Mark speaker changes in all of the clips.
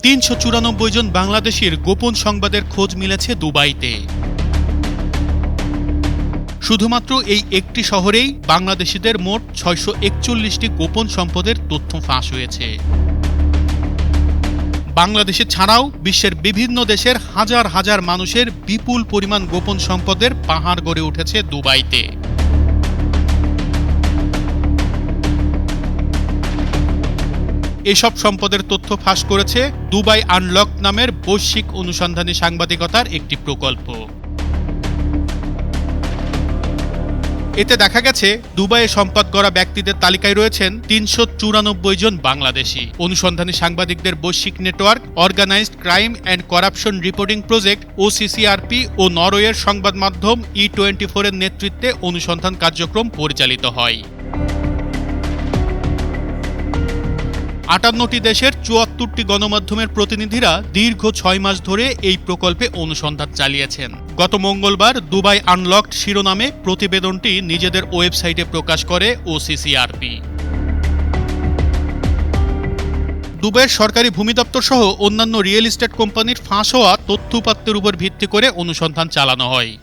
Speaker 1: ৩৯৪ জন বাংলাদেশির গোপন সংবাদের খোঁজ মিলেছে দুবাইতে। শুধুমাত্র এই একটি শহরেই বাংলাদেশিদের মোট ৬৪১টি গোপন সম্পদের তথ্য ফাঁস হয়েছে। বাংলাদেশে ছাড়াও বিশ্বের বিভিন্ন দেশের হাজার হাজার মানুষের বিপুল পরিমাণ গোপন সম্পদের পাহাড় গড়ে উঠেছে দুবাইতে। এসব সম্পদের তথ্য ফাঁস করেছে দুবাই আনলক নামের বৈশ্বিক অনুসন্ধানী সাংবাদিকতার একটি প্রকল্প। এতে দেখা গেছে দুবাইয়ে সম্পদ গড়া ব্যক্তিদের তালিকায় রয়েছেন ৩৯৪ জন বাংলাদেশি। অনুসন্ধানী সাংবাদিকদের বৈশ্বিক network organised crime and corruption reporting project OCCRP ও নরওয়ের সংবাদ মাধ্যম E24 এর নেতৃত্বে অনুসন্ধান কার্যক্রম পরিচালিত হয়। ৫৮টি দেশের ৭৪টি গণমাধ্যমের প্রতিনিধিরা দীর্ঘ ৬ মাস ধরে এই প্রকল্পে অনুসন্ধান চালিয়েছেন। গত মঙ্গলবার দুবাই আনলকড শিরোনামে প্রতিবেদনটি নিজেদের ওয়েবসাইটে প্রকাশ করে OCCRP। দুবাইয়ের সরকারি ভূমি দপ্তর সহ অন্যান্য রিয়েল এস্টেট কোম্পানির ফাঁস হওয়া তথ্যউপাত্তের উপর ভিত্তি করে অনুসন্ধান চালানো হয়।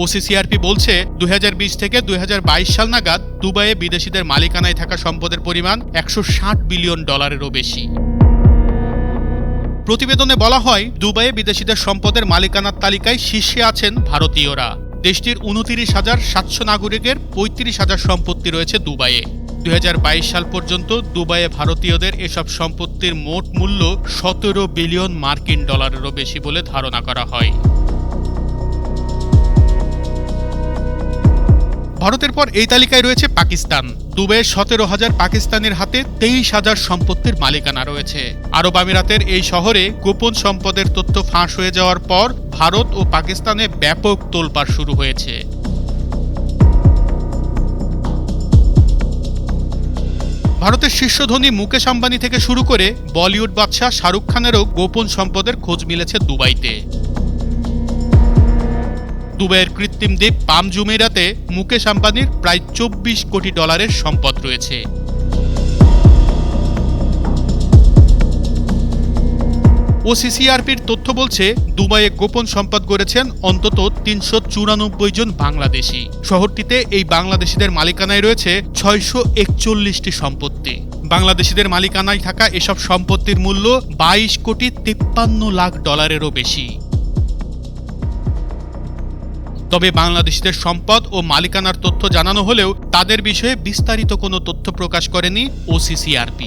Speaker 1: OCCRP বলছে ২০২০ থেকে ২০২২ সাল নাগাদ দুবাইয়ে বিদেশিদের মালিকানায় থাকা সম্পদের পরিমাণ $১৬০ বিলিয়ন বেশি। প্রতিবেদনে বলা হয়, দুবাইয়ে বিদেশিদের সম্পদের মালিকানার তালিকায় শীর্ষে আছেন ভারতীয়রা। দেশটির ২৯,৭০০ নাগরিকের ৩৫,০০০ সম্পত্তি রয়েছে দুবাইয়ে। ২০২২ সাল পর্যন্ত দুবাইয়ে ভারতীয়দের এসব সম্পত্তির মোট মূল্য $১৭ বিলিয়ন বেশি বলে ধারণা করা হয়। ভারতের পর এই তালিকায় রয়েছে পাকিস্তান। দুবাইয়ের ১৭,০০০ পাকিস্তানের হাতে ২৩,০০০ সম্পত্তির মালিকানা রয়েছে। আরব আমিরাতের এই শহরে গোপন সম্পদের তথ্য ফাঁস হয়ে যাওয়ার পর ভারত ও পাকিস্তানে ব্যাপক তোলপাড় শুরু হয়েছে। ভারতের শীর্ষ ধনী মুকেশ আম্বানি থেকে শুরু করে বলিউড বাদশাহ শাহরুখ খানেরও গোপন সম্পদের খোঁজ মিলেছে দুবাইতে। দুবাইয়ের কৃত্রিম দ্বীপ পাম জুমেইরাতে মুকেশ আম্বানির প্রায় $২৪ কোটি সম্পদ রয়েছে। OCCRPর তথ্য বলছে, দুবাইয়ে গোপন সম্পদ গড়েছেন অন্তত ৩৯৪ জন বাংলাদেশি। শহরটিতে এই বাংলাদেশিদের মালিকানায় রয়েছে ৬৪১টি সম্পত্তি। বাংলাদেশিদের মালিকানায় থাকা এসব সম্পত্তির মূল্য $২২,৫৩,০০,০০০ বেশি। তবে বাংলাদেশিদের সম্পদ ও মালিকানার তথ্য জানানো হলেও তাদের বিষয়ে বিস্তারিত কোনো তথ্য প্রকাশ করেনি OCCRP।